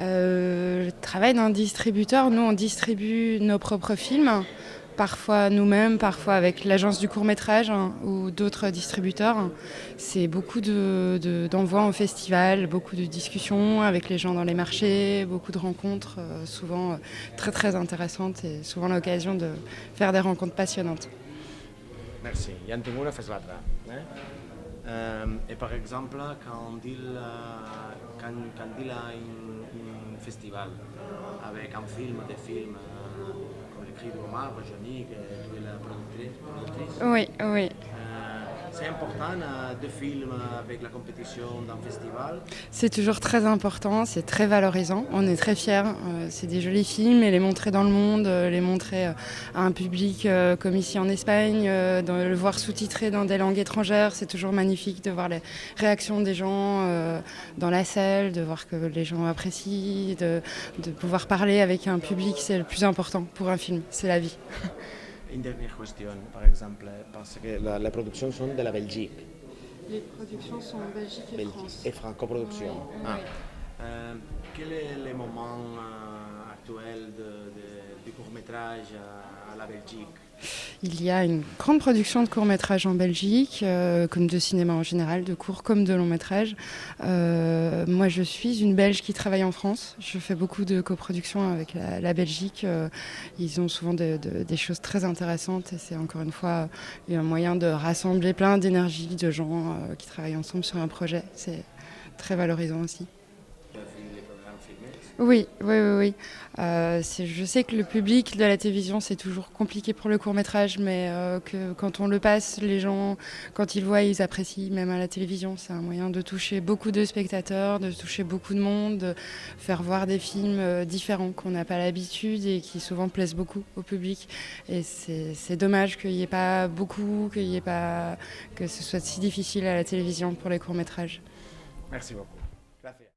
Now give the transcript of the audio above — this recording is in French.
Le travail d'un distributeur, nous on distribue nos propres films, parfois nous-mêmes, parfois avec l'agence du court-métrage ou d'autres distributeurs. C'est beaucoup d'envois en festival, beaucoup de discussions avec les gens dans les marchés, beaucoup de rencontres, souvent très très intéressantes et souvent l'occasion de faire des rencontres passionnantes. Merci. Ja en tinc una, fes l'altra. Et par exemple, quand il y a un festival avec un film, des films, comme l'écrit de Omar, Jeannick, tu es la productrice. Oui, oui. C'est important de films avec la compétition d'un festival. C'est toujours très important, c'est très valorisant. On est très fiers. C'est des jolis films et les montrer dans le monde, les montrer à un public comme ici en Espagne, le voir sous-titré dans des langues étrangères, c'est toujours magnifique de voir les réactions des gens dans la salle, de voir que les gens apprécient, de pouvoir parler avec un public, c'est le plus important pour un film, c'est la vie. Une dernière question, par exemple, parce que les productions sont de la Belgique. Les productions sont en Belgique et France. Et franco-production. Oui, Ah. oui. Quel est le moment actuel du court-métrage à la Belgique? Il y a une grande production de courts-métrages en Belgique, comme de cinéma en général, de courts comme de longs métrages. Moi, je suis une Belge qui travaille en France. Je fais beaucoup de coproductions avec la Belgique. Ils ont souvent des choses très intéressantes et c'est encore une fois un moyen de rassembler plein d'énergie de gens qui travaillent ensemble sur un projet. C'est très valorisant aussi. Tu as vu les programmes filmés? Oui, oui, oui, oui. Je sais que le public de la télévision, c'est toujours compliqué pour le court-métrage, mais que quand on le passe, les gens, quand ils voient, ils apprécient même à la télévision. C'est un moyen de toucher beaucoup de spectateurs, de toucher beaucoup de monde, de faire voir des films différents qu'on n'a pas l'habitude et qui souvent plaisent beaucoup au public. Et c'est dommage qu'il n'y ait pas beaucoup, que ce soit si difficile à la télévision pour les courts-métrages. Merci beaucoup. Gracias.